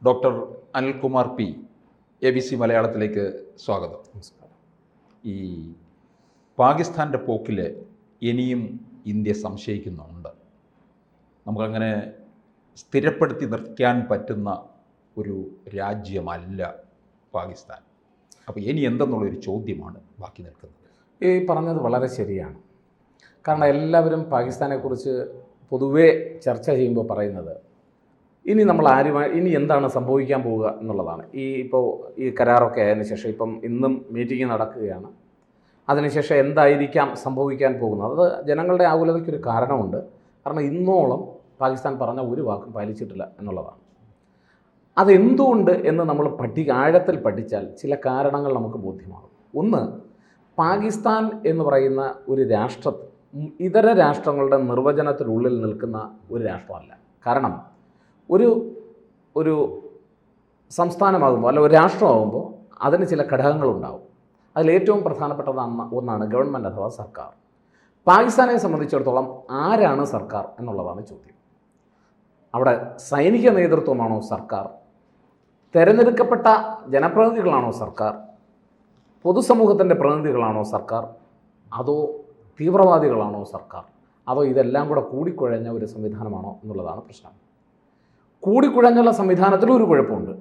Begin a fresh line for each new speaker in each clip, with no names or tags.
Doctor Anilkumar P, ABC മലയാളത്തിലേക്ക് സ്വാഗതം. ഈ പാകിസ്ഥാൻ്റെ പോക്കിൽ ഇനിയും ഇന്ത്യ സംശയിക്കുന്നുണ്ട്. നമുക്കങ്ങനെ സ്ഥിരപ്പെടുത്തി നിർത്താൻ പറ്റുന്ന ഒരു രാജ്യമല്ല പാകിസ്ഥാൻ. അപ്പോൾ ഇനി എന്തെന്നുള്ളൊരു ചോദ്യമാണ് ബാക്കി നിൽക്കുന്നത്.
ഈ പറഞ്ഞത് വളരെ ശരിയാണ്. കാരണം എല്ലാവരും പാകിസ്ഥാനെക്കുറിച്ച് പൊതുവേ ചർച്ച ചെയ്യുമ്പോൾ പറയുന്നത് ഇനി നമ്മൾ ഇനി എന്താണ് സംഭവിക്കാൻ പോവുക എന്നുള്ളതാണ്. ഇപ്പോൾ ഈ കരാറൊക്കെ ആയതിനു ശേഷം ഇപ്പം ഇന്നും മീറ്റിംഗ് നടക്കുകയാണ്. അതിനുശേഷം എന്തായിരിക്കാം സംഭവിക്കാൻ പോകുന്നത്? അത് ജനങ്ങളുടെ ആകുലതയ്ക്കൊരു കാരണമുണ്ട്. കാരണം ഇന്നോളം പാകിസ്ഥാൻ പറഞ്ഞ ഒരു വാക്കും പാലിച്ചിട്ടില്ല എന്നുള്ളതാണ്. അതെന്തുകൊണ്ട് എന്ന് നമ്മൾ ആഴത്തിൽ പഠിച്ചാൽ ചില കാരണങ്ങൾ നമുക്ക് ബോധ്യമാകും. ഒന്ന്, പാകിസ്ഥാൻ എന്ന് പറയുന്ന ഒരു ഇതര രാഷ്ട്രങ്ങളുടെ നിർവചനത്തിനുള്ളിൽ നിൽക്കുന്ന ഒരു രാഷ്ട്രമല്ല. കാരണം ഒരു സംസ്ഥാനമാകുമ്പോൾ അല്ല ഒരു രാഷ്ട്രമാകുമ്പോൾ അതിന് ചില ഘടകങ്ങളുണ്ടാവും. അതിലേറ്റവും പ്രധാനപ്പെട്ടത് ഒന്നാണ് ഗവൺമെൻറ് അഥവാ സർക്കാർ. പാകിസ്ഥാനെ സംബന്ധിച്ചിടത്തോളം ആരാണ് സർക്കാർ എന്നുള്ളതാണ് ചോദ്യം. അവിടെ സൈനിക നേതൃത്വമാണോ സർക്കാർ? തിരഞ്ഞെടുക്കപ്പെട്ട ജനപ്രതിനിധികളാണോ സർക്കാർ? പൊതുസമൂഹത്തിൻ്റെ പ്രതിനിധികളാണോ സർക്കാർ? അതോ തീവ്രവാദികളാണോ സർക്കാർ? അതോ ഇതെല്ലാം കൂടെ കൂടിക്കുഴഞ്ഞ ഒരു സംവിധാനമാണോ എന്നുള്ളതാണ് പ്രശ്നം. കൂടിക്കുഴഞ്ഞുള്ള സംവിധാനത്തിലും ഒരു കുഴപ്പമുണ്ട്.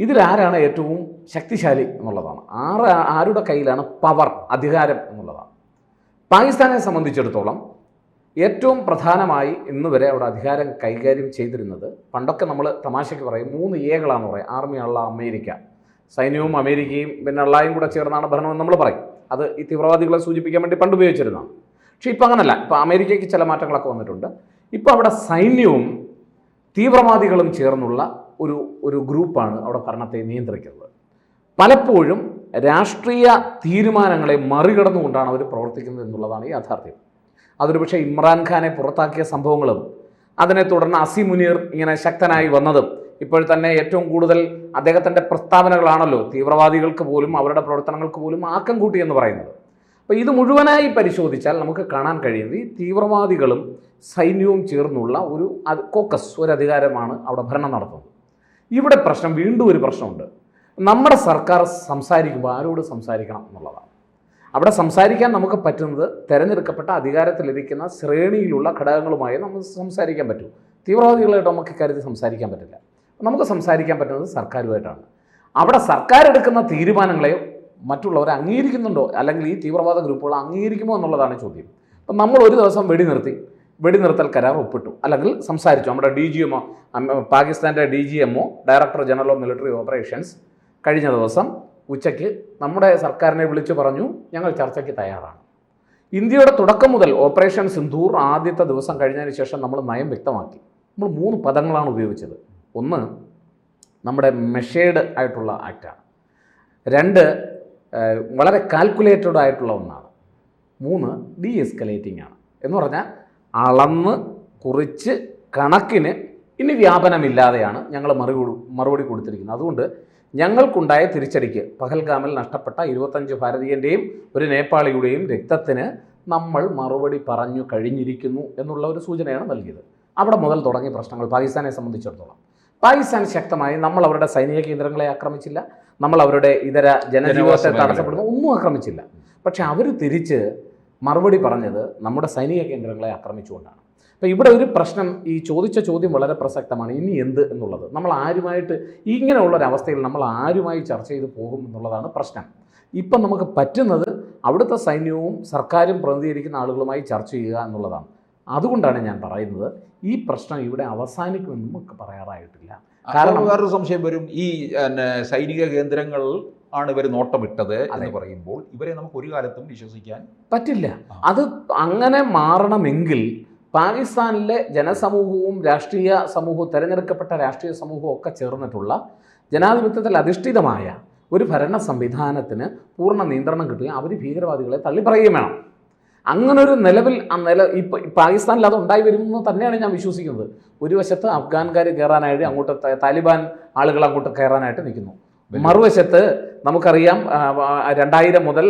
ഇതിലാരാണ് ഏറ്റവും ശക്തിശാലി എന്നുള്ളതാണ്. ആരുടെ കയ്യിലാണ് പവർ, അധികാരം എന്നുള്ളതാണ്. പാകിസ്ഥാനെ സംബന്ധിച്ചിടത്തോളം ഏറ്റവും പ്രധാനമായി ഇന്ന് വരെ അവിടെ അധികാരം കൈകാര്യം ചെയ്തിരുന്നത്, പണ്ടൊക്കെ നമ്മൾ തമാശയ്ക്ക് പറയും 3 എകളാണെന്ന് പറയും. ആർമി, അള്ള, അമേരിക്ക. സൈന്യവും അമേരിക്കയും പിന്നെ അള്ളായും കൂടെ ചേർന്നാണ് ഭരണമെന്ന് നമ്മൾ പറയും. അത് ഈ തീവ്രവാദികളെ സൂചിപ്പിക്കാൻ വേണ്ടി പണ്ട് ഉപയോഗിച്ചിരുന്നതാണ്. പക്ഷേ ഇപ്പം അങ്ങനല്ല. ഇപ്പോൾ അമേരിക്കയ്ക്ക് ചില മാറ്റങ്ങളൊക്കെ വന്നിട്ടുണ്ട്. ഇപ്പോൾ അവിടെ സൈന്യവും തീവ്രവാദികളും ചേർന്നുള്ള ഒരു ഗ്രൂപ്പാണ് അവിടെ ഭരണത്തെ നിയന്ത്രിക്കുന്നത്. പലപ്പോഴും രാഷ്ട്രീയ തീരുമാനങ്ങളെ മറികടന്നുകൊണ്ടാണ് അവർ പ്രവർത്തിക്കുന്നത് എന്നുള്ളതാണ് യാഥാർത്ഥ്യം. അതൊരു പക്ഷേ ഇമ്രാൻഖാനെ പുറത്താക്കിയ സംഭവങ്ങളും അതിനെ തുടർന്ന് അസീം മുനീർ ഇങ്ങനെ ശക്തനായി വന്നതും ഇപ്പോൾ തന്നെ ഏറ്റവും കൂടുതൽ അദ്ദേഹത്തിൻ്റെ പ്രസ്താവനകളാണല്ലോ തീവ്രവാദികൾക്ക് പോലും അവരുടെ പ്രവർത്തനങ്ങൾക്ക് പോലും ആക്കം കൂട്ടി എന്ന് പറയുന്നത്. അപ്പോൾ ഇത് മുഴുവനായി പരിശോധിച്ചാൽ നമുക്ക് കാണാൻ കഴിയുന്നത് ഈ തീവ്രവാദികളും സൈന്യവും ചേർന്നുള്ള ഒരു കോക്കസ്, ഒരു അധികാരമാണ് അവിടെ ഭരണം നടത്തുന്നത്. ഇവിടെ വീണ്ടും ഒരു പ്രശ്നമുണ്ട്. നമ്മുടെ സർക്കാർ സംസാരിക്കുമ്പോൾ ആരോട് സംസാരിക്കണം എന്നുള്ളതാണ്. അവിടെ സംസാരിക്കാൻ നമുക്ക് പറ്റുന്നത് തിരഞ്ഞെടുക്കപ്പെട്ട അധികാരത്തിലിരിക്കുന്ന ശ്രേണിയിലുള്ള ഘടകങ്ങളുമായി നമുക്ക് സംസാരിക്കാൻ പറ്റും. തീവ്രവാദികളായിട്ട് നമുക്ക് ഇക്കാര്യത്തിൽ സംസാരിക്കാൻ പറ്റില്ല. നമുക്ക് സംസാരിക്കാൻ പറ്റുന്നത് സർക്കാരുമായിട്ടാണ്. അവിടെ സർക്കാർ എടുക്കുന്ന തീരുമാനങ്ങളെ മറ്റുള്ളവരെ അംഗീകരിക്കുന്നുണ്ടോ, അല്ലെങ്കിൽ ഈ തീവ്രവാദ ഗ്രൂപ്പുകൾ അംഗീകരിക്കുമോ എന്നുള്ളതാണ് ചോദ്യം. അപ്പം നമ്മൾ ഒരു ദിവസം വെടിനിർത്തൽ കരാർ ഒപ്പിട്ടു, അല്ലെങ്കിൽ സംസാരിച്ചു. നമ്മുടെ DGMO, പാകിസ്ഥാൻ്റെ DGMO, director general of military operations, കഴിഞ്ഞ ദിവസം ഉച്ചയ്ക്ക് നമ്മുടെ സർക്കാരിനെ വിളിച്ചു പറഞ്ഞു, ഞങ്ങൾ ചർച്ചയ്ക്ക് തയ്യാറാണ്. ഇന്ത്യയുടെ തുടക്കം മുതൽ ഓപ്പറേഷൻ സിന്ദൂർ ആദ്യത്തെ ദിവസം കഴിഞ്ഞതിന് ശേഷം നമ്മൾ നയം വ്യക്തമാക്കി. നമ്മൾ 3 പദങ്ങളാണ് ഉപയോഗിച്ചത്. ഒന്ന്, നമ്മുടെ മെഷേർഡ് ആയിട്ടുള്ള ആക്റ്റാണ്. 2, വളരെ കാൽക്കുലേറ്റഡ് ആയിട്ടുള്ള ഒന്നാണ്. 3, ഡീഎസ്കലേറ്റിംഗ് ആണ്. എന്ന് പറഞ്ഞാൽ അളന്ന് കുറിച്ച് കണക്കിന് ഇനി വ്യാപനമില്ലാതെയാണ് ഞങ്ങൾ മറുപടി കൊടുത്തിരിക്കുന്നത്. അതുകൊണ്ട് ഞങ്ങൾക്കുണ്ടായ തിരിച്ചടിക്ക്, പഹൽഗാമിൽ നഷ്ടപ്പെട്ട 25 ഭാരതീയൻ്റെയും ഒരു നേപ്പാളിയുടെയും രക്തത്തിന് നമ്മൾ മറുപടി പറഞ്ഞു കഴിഞ്ഞിരിക്കുന്നു എന്നുള്ള ഒരു സൂചനയാണ് നൽകിയത്. അവിടെ മുതൽ തുടങ്ങിയ പ്രശ്നങ്ങൾ പാകിസ്ഥാനെ സംബന്ധിച്ചിടത്തോളം. പാകിസ്ഥാൻ ശക്തമായി നമ്മൾ അവരുടെ സൈനിക കേന്ദ്രങ്ങളെ ആക്രമിച്ചില്ല, നമ്മൾ അവരുടെ ഇതര ജനജീവിതത്തെ തടസ്സപ്പെടുന്ന ഒന്നും ആക്രമിച്ചില്ല. പക്ഷെ അവർ തിരിച്ച് മറുപടി പറഞ്ഞത് നമ്മുടെ സൈനിക കേന്ദ്രങ്ങളെ ആക്രമിച്ചുകൊണ്ടാണ്. അപ്പോൾ ഇവിടെ ഒരു പ്രശ്നം, ഈ ചോദിച്ച ചോദ്യം വളരെ പ്രസക്തമാണ്. ഇനി എന്ത് എന്നുള്ളത്, നമ്മൾ ആരുമായിട്ട് ഇങ്ങനെയുള്ളൊരവസ്ഥയിൽ നമ്മൾ ആരുമായി ചർച്ച ചെയ്ത് പോകും എന്നുള്ളതാണ് പ്രശ്നം. ഇപ്പം നമുക്ക് പറ്റുന്നത് അവിടുത്തെ സൈന്യവും സർക്കാരും പ്രതിനിധീകരിക്കുന്ന ആളുകളുമായി ചർച്ച ചെയ്യുക എന്നുള്ളതാണ്. അതുകൊണ്ടാണ് ഞാൻ പറയുന്നത് ഈ പ്രശ്നം ഇവിടെ അവസാനിക്കുമെന്ന് നമുക്ക് പറയാറായിട്ടില്ല.
കാരണം വേറൊരു സംശയം വരും, ഈ സൈനിക കേന്ദ്രങ്ങൾ ആണ് ഇവർ നോട്ടമിട്ടത് എന്ന് പറയുമ്പോൾ ഇവരെ നമുക്ക് ഒരു കാലത്തും വിശ്വസിക്കാൻ
പറ്റില്ല. അത് അങ്ങനെ മാറണമെങ്കിൽ പാകിസ്ഥാനിലെ ജനസമൂഹവും രാഷ്ട്രീയ സമൂഹവും തിരഞ്ഞെടുക്കപ്പെട്ട രാഷ്ട്രീയ സമൂഹവും ഒക്കെ ചേർന്നിട്ടുള്ള ജനാധിപത്യത്തിൽ അധിഷ്ഠിതമായ ഒരു ഭരണ സംവിധാനത്തിന് പൂർണ്ണ നിയന്ത്രണം കിട്ടുകയും അവർ ഭീകരവാദികളെ തള്ളിപ്പറയുകയും വേണം. അങ്ങനൊരു ഇപ്പോൾ പാകിസ്ഥാനിൽ അത് ഉണ്ടായി വരുമെന്ന് തന്നെയാണ് ഞാൻ വിശ്വസിക്കുന്നത്. ഒരു വശത്ത് അഫ്ഗാൻകാർ കയറാനായിട്ട് അങ്ങോട്ട് താലിബാൻ ആളുകൾ അങ്ങോട്ട് കയറാനായിട്ട് നിൽക്കുന്നു, മറുവശത്ത് നമുക്കറിയാം 2000 മുതൽ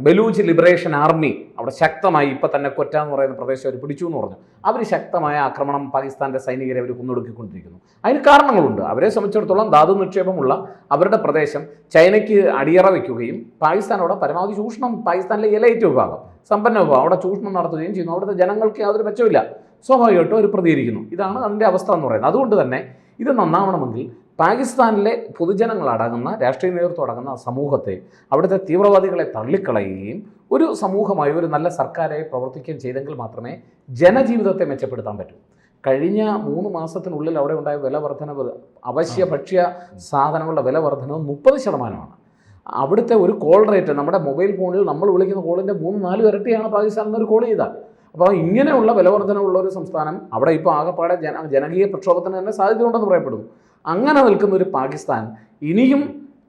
ബലൂച്ച് ലിബറേഷൻ ആർമി അവിടെ ശക്തമായി ഇപ്പം തന്നെ കൊറ്റ എന്ന് പറയുന്ന പ്രദേശം അവർ പിടിച്ചു എന്ന് പറഞ്ഞു. അവർ ശക്തമായ ആക്രമണം പാകിസ്ഥാൻ്റെ സൈനികരെ അവർ കുന്നൊടുക്കിക്കൊണ്ടിരിക്കുന്നു. അതിന് കാരണങ്ങളുണ്ട്. അവരെ സംബന്ധിച്ചിടത്തോളം ധാതു നിക്ഷേപമുള്ള അവരുടെ പ്രദേശം ചൈനയ്ക്ക് അടിയറ വയ്ക്കുകയും പാകിസ്ഥാനോടെ പരമാവധി ചൂഷണം, പാകിസ്ഥാനിലെ എലൈറ്റ് വിഭാഗം, സമ്പന്ന വിഭാഗം അവിടെ ചൂഷണം നടത്തുകയും ചെയ്യുന്നു. അവിടുത്തെ ജനങ്ങൾക്ക് യാതൊരു മെച്ചമില്ല. സ്വാഭാവികമായിട്ടും അവർ പ്രതികരിക്കുന്നു. ഇതാണ് അതിൻ്റെ അവസ്ഥ എന്ന് പറയുന്നത്. അതുകൊണ്ട് തന്നെ ഇത് നന്നാവണമെങ്കിൽ പാകിസ്ഥാനിലെ പൊതുജനങ്ങളടങ്ങുന്ന രാഷ്ട്രീയ നേതൃത്വം അടങ്ങുന്ന സമൂഹത്തെ, അവിടുത്തെ തീവ്രവാദികളെ തള്ളിക്കളയുകയും ഒരു സമൂഹമായി ഒരു നല്ല സർക്കാരായി പ്രവർത്തിക്കുകയും ചെയ്തെങ്കിൽ മാത്രമേ ജനജീവിതത്തെ മെച്ചപ്പെടുത്താൻ പറ്റൂ. കഴിഞ്ഞ 3 മാസത്തിനുള്ളിൽ അവിടെ ഉണ്ടായ വില വർധനവ്, അവശ്യ ഭക്ഷ്യ സാധനങ്ങളുടെ വില വർധനവ് 30%. അവിടുത്തെ ഒരു കോൾ റേറ്റ്, നമ്മുടെ മൊബൈൽ ഫോണിൽ നമ്മൾ വിളിക്കുന്ന കോളിൻ്റെ 3-4 ഇരട്ടിയാണ് പാകിസ്ഥാനിൽ നിന്ന് ഒരു കോൾ ചെയ്താൽ. അപ്പോൾ ഇങ്ങനെയുള്ള വിലവർധനമുള്ള ഒരു സംസ്ഥാനം അവിടെ ഇപ്പോൾ ആകെപ്പാടെ ജനകീയ പ്രക്ഷോഭത്തിന് തന്നെ സാധ്യതയുണ്ടെന്ന് പറയപ്പെടുന്നു. അങ്ങനെ നിൽക്കുന്ന ഒരു പാകിസ്ഥാൻ ഇനിയും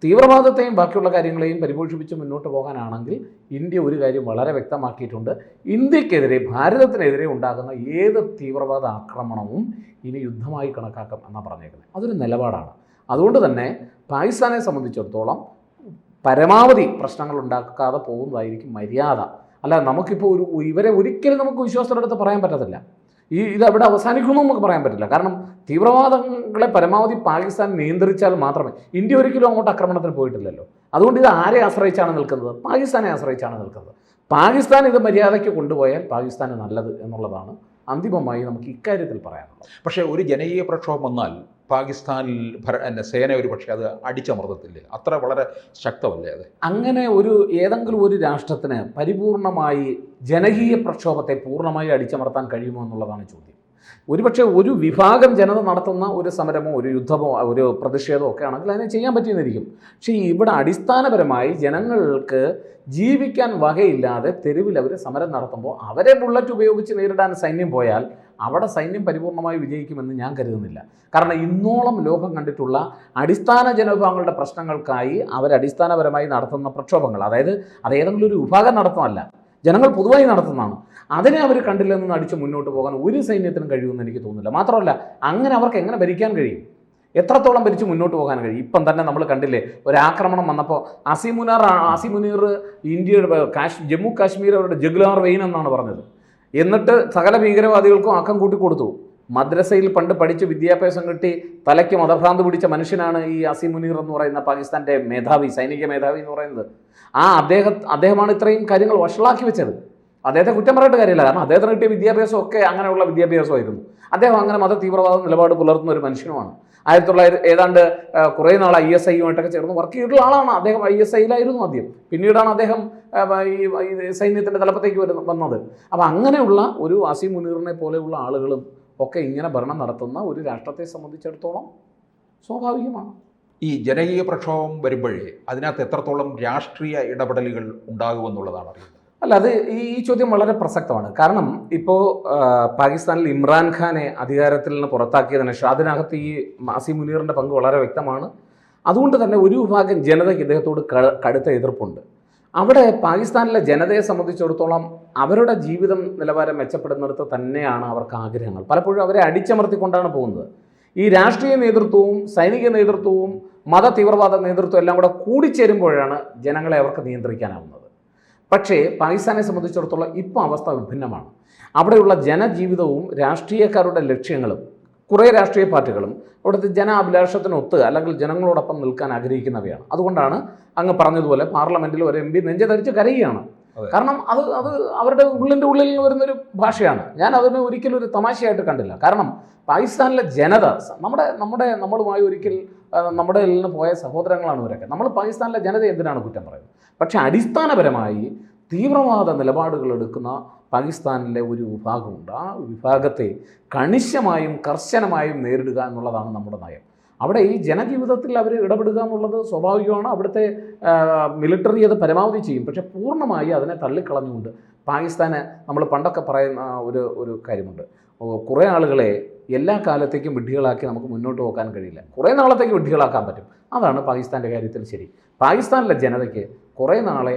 തീവ്രവാദത്തെയും ബാക്കിയുള്ള കാര്യങ്ങളെയും പരിപോഷിപ്പിച്ച് മുന്നോട്ട് പോകാനാണെങ്കിൽ ഇന്ത്യ ഒരു കാര്യം വളരെ വ്യക്തമാക്കിയിട്ടുണ്ട്. ഇന്ത്യക്കെതിരെ, ഭാരതത്തിനെതിരെ ഉണ്ടാകുന്ന ഏത് തീവ്രവാദ ആക്രമണവും ഇനി യുദ്ധമായി കണക്കാക്കാം എന്നാണ് പറഞ്ഞേക്കുന്നത്. അതൊരു നിലപാടാണ്. അതുകൊണ്ട് തന്നെ പാകിസ്ഥാനെ സംബന്ധിച്ചിടത്തോളം പരമാവധി പ്രശ്നങ്ങൾ ഉണ്ടാക്കാതെ പോകുന്നതായിരിക്കും മര്യാദ. അല്ല, നമുക്കിപ്പോൾ ഇവരെ ഒരിക്കലും നമുക്ക് വിശ്വാസത്തോടെടുത്ത് പറയാൻ പറ്റത്തില്ല. ഇത് അവിടെ അവസാനിക്കുമെന്ന് നമുക്ക് പറയാൻ പറ്റില്ല. കാരണം തീവ്രവാദങ്ങളെ പരമാവധി പാകിസ്ഥാൻ നിയന്ത്രിച്ചാൽ മാത്രമേ, ഇന്ത്യ ഒരിക്കലും അങ്ങോട്ട് ആക്രമണത്തിന് പോയിട്ടില്ലല്ലോ. അതുകൊണ്ട് ഇത് ആരെ ആശ്രയിച്ചാണ് നിൽക്കുന്നത്? പാകിസ്ഥാനെ ആശ്രയിച്ചാണ് നിൽക്കുന്നത്. പാകിസ്ഥാൻ ഇത് മര്യാദയ്ക്ക് കൊണ്ടുപോയാൽ പാകിസ്ഥാന് നല്ലത് എന്നുള്ളതാണ് അന്തിമമായി നമുക്ക് ഇക്കാര്യത്തിൽ പറയാനുള്ളത്.
പക്ഷേ ഒരു ജനകീയ പ്രക്ഷോഭം വന്നാൽ പാകിസ്ഥാനിൽ സേന ഒരു പക്ഷേ അത് അടിച്ചമർത്തത്തില്ലേ? അത്ര വളരെ ശക്തമല്ലേ അത്?
അങ്ങനെ ഏതെങ്കിലും ഒരു രാഷ്ട്രത്തിന് പരിപൂർണമായി ജനകീയ പ്രക്ഷോഭത്തെ പൂർണ്ണമായി അടിച്ചമർത്താൻ കഴിയുമോ എന്നുള്ളതാണ് ചോദ്യം. ഒരുപക്ഷെ ഒരു വിഭാഗം ജനത നടത്തുന്ന ഒരു സമരമോ ഒരു യുദ്ധമോ ഒരു പ്രതിഷേധമോ ഒക്കെ ആണെങ്കിൽ അതിനെ ചെയ്യാൻ പറ്റിയെന്നിരിക്കും. പക്ഷേ ഇവിടെ അടിസ്ഥാനപരമായി ജനങ്ങൾക്ക് ജീവിക്കാൻ വകയില്ലാതെ തെരുവിൽ അവർ സമരം നടത്തുമ്പോൾ അവരെ ബുള്ളറ്റ് ഉപയോഗിച്ച് നേരിടാൻ സൈന്യം പോയാൽ അവിടെ സൈന്യം പരിപൂർണമായി വിജയിക്കുമെന്ന് ഞാൻ കരുതുന്നില്ല. കാരണം ഇന്നോളം ലോകം കണ്ടിട്ടുള്ള അടിസ്ഥാന ജനവിഭാഗങ്ങളുടെ പ്രശ്നങ്ങൾക്കായി അവരടിസ്ഥാനപരമായി നടത്തുന്ന പ്രക്ഷോഭങ്ങൾ, അതായത് അത് ഏതെങ്കിലും ഒരു വിഭാഗം നടത്തുന്നതല്ല, ജനങ്ങൾ പൊതുവായി നടത്തുന്നതാണ്. അതിനെ അവർ കണ്ടില്ലെന്ന് അടിച്ച് മുന്നോട്ട് പോകാൻ ഒരു സൈന്യത്തിനും കഴിയുമെന്ന് എനിക്ക് തോന്നുന്നില്ല. മാത്രമല്ല, അങ്ങനെ അവർക്ക് എങ്ങനെ ഭരിക്കാൻ കഴിയും? എത്രത്തോളം ഭരിച്ച് മുന്നോട്ട് പോകാൻ കഴിയും? ഇപ്പം തന്നെ നമ്മൾ കണ്ടില്ലേ, ഒരാക്രമണം വന്നപ്പോൾ അസീം മുനീർ ഇന്ത്യയുടെ ജമ്മു കാശ്മീർ അവരുടെ ജഗ്ലാർ വെയിൻ എന്നാണ് പറഞ്ഞത്. എന്നിട്ട് സകല ഭീകരവാദികൾക്കും ആക്കം കൂട്ടി കൊടുത്തു. മദ്രസയിൽ പണ്ട് പഠിച്ച് വിദ്യാഭ്യാസം കിട്ടി തലയ്ക്ക് മതഭ്രാന്ത് പിടിച്ച മനുഷ്യനാണ് ഈ അസീം മുനീർ എന്ന് പറയുന്ന പാകിസ്ഥാൻ്റെ മേധാവി, സൈനിക മേധാവി എന്ന് പറയുന്നത്. അദ്ദേഹമാണ് ഇത്രയും കാര്യങ്ങൾ വഷളാക്കി വെച്ചത്. അദ്ദേഹത്തെ കുറ്റം പറയേണ്ട കാര്യമില്ല. കാരണം അദ്ദേഹത്തിന് കിട്ടിയ വിദ്യാഭ്യാസം ഒക്കെ അങ്ങനെയുള്ള വിദ്യാഭ്യാസമായിരുന്നു. അദ്ദേഹം അങ്ങനെ മത തീവ്രവാദ നിലപാട് പുലർത്തുന്ന ഒരു മനുഷ്യനുമാണ്. 1900 കുറേ നാൾ ISIയുമായിട്ടൊക്കെ ചേർന്ന് വർക്ക് ചെയ്തിട്ടുള്ള ആളാണ് അദ്ദേഹം. ISIയിലായിരുന്നു ആദ്യം, പിന്നീടാണ് അദ്ദേഹം ഈ സൈന്യത്തിൻ്റെ തലപ്പത്തേക്ക് വന്നത്. അപ്പോൾ അങ്ങനെയുള്ള ഒരു അസീം മുനീറിനെ പോലെയുള്ള ആളുകളും ഒക്കെ ഇങ്ങനെ ഭരണം നടത്തുന്ന ഒരു രാഷ്ട്രത്തെ സംബന്ധിച്ചിടത്തോളം സ്വാഭാവികമാണ്.
ഈ ജനകീയ പ്രക്ഷോഭം വരുമ്പോഴേ അതിനകത്ത് എത്രത്തോളം രാഷ്ട്രീയ ഇടപെടലുകൾ ഉണ്ടാകുമെന്നുള്ളതാണ് അറിയുന്നത്.
അല്ല, അത് ഈ ചോദ്യം വളരെ പ്രസക്തമാണ്. കാരണം ഇപ്പോൾ പാകിസ്ഥാനിൽ ഇമ്രാൻഖാനെ അധികാരത്തിൽ നിന്ന് പുറത്താക്കിയതിന് ശേഷം അതിനകത്ത് ഈ അസീം മുനീറിൻ്റെ പങ്ക് വളരെ വ്യക്തമാണ്. അതുകൊണ്ട് തന്നെ ഒരു വിഭാഗം ജനതയ്ക്ക് ഇദ്ദേഹത്തോട് കടുത്ത എതിർപ്പുണ്ട്. അവിടെ പാകിസ്ഥാനിലെ ജനതയെ സംബന്ധിച്ചിടത്തോളം അവരുടെ ജീവിതം നിലവാരം മെച്ചപ്പെടുന്നിടത്ത് തന്നെയാണ് അവർക്ക് ആഗ്രഹങ്ങൾ. പലപ്പോഴും അവരെ അടിച്ചമർത്തിക്കൊണ്ടാണ് പോകുന്നത്. ഈ രാഷ്ട്രീയ നേതൃത്വവും സൈനിക നേതൃത്വവും മത തീവ്രവാദ നേതൃത്വം എല്ലാം കൂടെ കൂടിച്ചേരുമ്പോഴാണ് ജനങ്ങളെ അവർക്ക് നിയന്ത്രിക്കാനാവുന്നത്. പക്ഷേ പാകിസ്ഥാനെ സംബന്ധിച്ചിടത്തോളം ഇപ്പോൾ അവസ്ഥ വിഭിന്നമാണ്. അവിടെയുള്ള ജനജീവിതവും രാഷ്ട്രീയക്കാരുടെ ലക്ഷ്യങ്ങളും കുറേ രാഷ്ട്രീയ പാർട്ടികളും അവിടുത്തെ ജനാഭിലാഷത്തിനൊത്ത് അല്ലെങ്കിൽ ജനങ്ങളോടൊപ്പം നിൽക്കാൻ ആഗ്രഹിക്കുന്നവയാണ്. അതുകൊണ്ടാണ് അങ്ങ് പറഞ്ഞതുപോലെ പാർലമെൻറ്റിൽ ഒരു MP നെഞ്ചതടിച്ച് കരയുകയാണ്. കാരണം അത് അവരുടെ ഉള്ളിൽ വരുന്നൊരു ഭാഷയാണ്. ഞാൻ അതിനെ ഒരിക്കലും ഒരു തമാശയായിട്ട് കണ്ടില്ല. കാരണം പാകിസ്ഥാനിലെ ജനത നമ്മളുമായി ഒരിക്കൽ നമ്മുടെ നിന്ന് പോയ സഹോദരങ്ങളാണ് ഇവരൊക്കെ. നമ്മൾ പാകിസ്ഥാനിലെ ജനത എന്തിനാണ് കുറ്റം പറയുന്നത്? പക്ഷേ അടിസ്ഥാനപരമായി തീവ്രവാദ നിലപാടുകൾ എടുക്കുന്ന പാകിസ്ഥാനിലെ ഒരു വിഭാഗമുണ്ട്. ആ വിഭാഗത്തെ കണിശമായും കർശനമായും നേരിടുക എന്നുള്ളതാണ് നമ്മുടെ നയം. അവിടെ ഈ ജനജീവിതത്തിൽ അവർ ഇടപെടുക എന്നുള്ളത് സ്വാഭാവികമാണ്. അവിടുത്തെ മിലിറ്ററി അത് പരമാവധി ചെയ്യും. പക്ഷേ പൂർണ്ണമായി അതിനെ തള്ളിക്കളഞ്ഞുകൊണ്ട് പാകിസ്ഥാന് നമ്മൾ പണ്ടൊക്കെ പറയുന്ന ഒരു കാര്യമുണ്ട്, കുറേ ആളുകളെ എല്ലാ കാലത്തേക്കും വിഡ്ഢികളാക്കി നമുക്ക് മുന്നോട്ട് പോകാൻ കഴിയില്ല, കുറേ നാളത്തേക്ക് വിഡ്ഢികളാക്കാൻ പറ്റും. അതാണ് പാകിസ്ഥാൻ്റെ കാര്യത്തിൽ ശരി. പാകിസ്ഥാനിലെ ജനതയ്ക്ക് കുറേ നാളെ,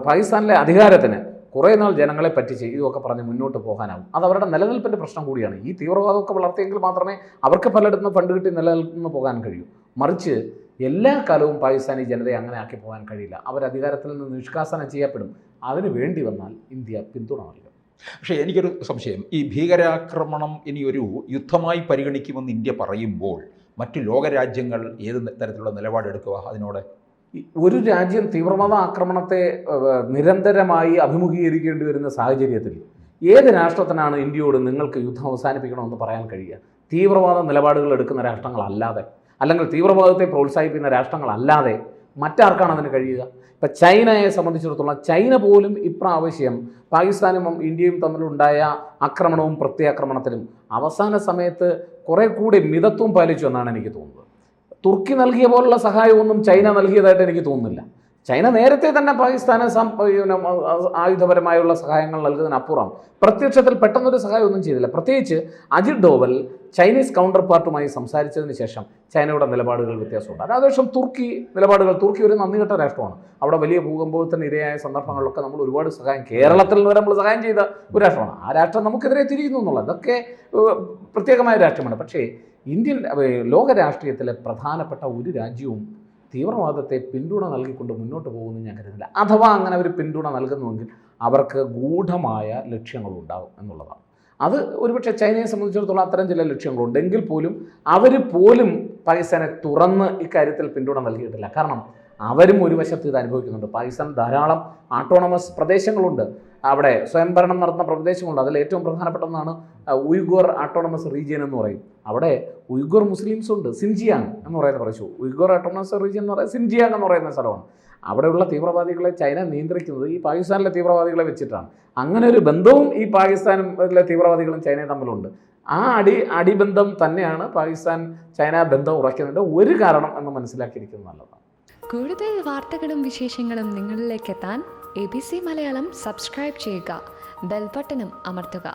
പാകിസ്ഥാനിലെ അധികാരത്തിന് കുറേ നാൾ ജനങ്ങളെ പറ്റിച്ച് ഇതൊക്കെ പറഞ്ഞ് മുന്നോട്ട് പോകാനാവും. അത് അവരുടെ നിലനിൽപ്പിൻ്റെ പ്രശ്നം കൂടിയാണ്. ഈ തീവ്രവാദമൊക്കെ വളർത്തിയെങ്കിൽ മാത്രമേ അവർക്ക് പലയിടത്തുനിന്ന് ഫണ്ട് കിട്ടി നിലനിൽക്കുന്നു പോകാൻ കഴിയൂ. മറിച്ച് എല്ലാ കാലവും പാകിസ്ഥാനി ജനതയെ അങ്ങനെ ആക്കി പോകാൻ കഴിയില്ല. അവർ അധികാരത്തിൽ നിന്ന് നിഷ്കാസനം ചെയ്യപ്പെടും. അതിന് വേണ്ടി വന്നാൽ ഇന്ത്യ പിന്തുണ നൽകും.
പക്ഷേ എനിക്കൊരു സംശയം, ഈ ഭീകരാക്രമണം ഇനി ഒരു യുദ്ധമായി പരിഗണിക്കുമെന്ന് ഇന്ത്യ പറയുമ്പോൾ മറ്റു ലോകരാജ്യങ്ങൾ ഏത് തരത്തിലുള്ള നിലപാടെടുക്കുക അതിനോട്?
ഒരു രാജ്യം തീവ്രവാദ ആക്രമണത്തെ നിരന്തരമായി അഭിമുഖീകരിക്കേണ്ടി വരുന്ന സാഹചര്യത്തിൽ ഏത് രാഷ്ട്രത്തിനാണ് ഇന്ത്യയോട് നിങ്ങൾക്ക് യുദ്ധം അവസാനിപ്പിക്കണമെന്ന് പറയാൻ കഴിയുക? തീവ്രവാദ നിലപാടുകൾ എടുക്കുന്ന രാഷ്ട്രങ്ങളല്ലാതെ, അല്ലെങ്കിൽ തീവ്രവാദത്തെ പ്രോത്സാഹിപ്പിക്കുന്ന രാഷ്ട്രങ്ങളല്ലാതെ മറ്റാർക്കാണ് അതിന് കഴിയുക? ഇപ്പം ചൈനയെ സംബന്ധിച്ചിടത്തോളം ചൈന പോലും ഇപ്രാവശ്യം പാകിസ്ഥാനും ഇന്ത്യയും തമ്മിലുണ്ടായ ആക്രമണവും പ്രത്യാക്രമണത്തിലും അവസാന സമയത്ത് കുറെ കൂടി മിതത്വം പാലിച്ചു എന്നാണ് എനിക്ക് തോന്നുന്നത്. തുർക്കി നൽകിയ പോലുള്ള സഹായമൊന്നും ചൈന നൽകിയതായിട്ട് എനിക്ക് തോന്നുന്നില്ല. ചൈന നേരത്തെ തന്നെ പാകിസ്ഥാന് ആയുധപരമായുള്ള സഹായങ്ങൾ നൽകുന്നതിനപ്പുറം പ്രത്യക്ഷത്തിൽ പെട്ടെന്നൊരു സഹായമൊന്നും ചെയ്തില്ല. പ്രത്യേകിച്ച് അജിത് ഡോവൽ ചൈനീസ് കൗണ്ടർ പാർട്ടുമായി സംസാരിച്ചതിന് ശേഷം ചൈനയുടെ നിലപാടുകൾ വ്യത്യാസമുണ്ട്. അതേസമയം തുർക്കി ഒരു നന്ദികെട്ട രാഷ്ട്രമാണ്. അവിടെ വലിയ ഭൂകമ്പത്തിന് ഇരയായ സന്ദർഭങ്ങളിലൊക്കെ നമ്മൾ ഒരുപാട് സഹായം, കേരളത്തിൽ നിന്ന് നമ്മൾ സഹായം ചെയ്ത ഒരു രാഷ്ട്രമാണ്. ആ രാഷ്ട്രം നമുക്കെതിരെ തിരിയുന്നു എന്നുള്ളത് ഇതൊക്കെ പ്രത്യേകമായ രാഷ്ട്രമാണ്. പക്ഷേ ലോക രാഷ്ട്രീയത്തിലെ പ്രധാനപ്പെട്ട ഒരു രാജ്യവും തീവ്രവാദത്തെ പിന്തുണ നൽകിക്കൊണ്ട് മുന്നോട്ട് പോകുമെന്ന് ഞാൻ കരുതുന്നില്ല. അഥവാ അങ്ങനെ ഒരു പിന്തുണ നൽകുന്നുവെങ്കിൽ അവർക്ക് ഗൂഢമായ ലക്ഷ്യങ്ങളുണ്ടാകും എന്നുള്ളതാണ്. അത് ഒരുപക്ഷെ ചൈനയെ സംബന്ധിച്ചിടത്തോളം അത്തരം ചില ലക്ഷ്യങ്ങളുണ്ടെങ്കിൽ പോലും അവർ പോലും പാകിസ്ഥാനെ തുറന്ന് ഇക്കാര്യത്തിൽ പിന്തുണ നൽകിയിട്ടില്ല. കാരണം അവരും ഒരു വശത്ത് ഇത് അനുഭവിക്കുന്നുണ്ട്. പാകിസ്ഥാൻ ധാരാളം ഓട്ടോണമസ് പ്രദേശങ്ങളുണ്ട്, അവിടെ സ്വയംഭരണം നടത്തുന്ന പ്രദേശങ്ങളുണ്ട്. അതിൽ ഏറ്റവും പ്രധാനപ്പെട്ട ഒന്നാണ് ഉയ്ഗുർ ഓട്ടോണമസ് റീജിയൻ എന്ന് പറയും. അവിടെ ഉയ്ഗുർ മുസ്ലിംസ് ഉണ്ട്. സിൻജിയാങ് എന്ന് പറയുന്ന പ്രദേശവും ഉയ്ഗുർ ഓട്ടോണമസ് റീജിയൻ എന്ന് പറയുന്നത് സിൻജിയാങ് എന്ന് പറയുന്ന സ്ഥലമാണ്. അവിടെയുള്ള തീവ്രവാദികളെ ചൈന നിയന്ത്രിക്കുന്നത് ഈ പാകിസ്ഥാനിലെ തീവ്രവാദികളെ വെച്ചിട്ടാണ്. അങ്ങനെ ഒരു ബന്ധവും ഈ പാകിസ്ഥാനിലെ തീവ്രവാദികളും ചൈനയും തമ്മിലുണ്ട്. ആ അടിബന്ധം തന്നെയാണ് പാകിസ്ഥാൻ ചൈന ബന്ധം ഉറയ്ക്കുന്നതിൻ്റെ ഒരു കാരണം എന്ന് മനസ്സിലാക്കിയിരിക്കുന്നത് നല്ലതാണ്.
കൂടുതൽ വാർത്തകളും വിശേഷങ്ങളും നിങ്ങളിലേക്ക് എത്താൻ ABC മലയാളം സബ്സ്ക്രൈബ് ചെയ്യുക, ബെൽ ബട്ടണും അമർത്തുക.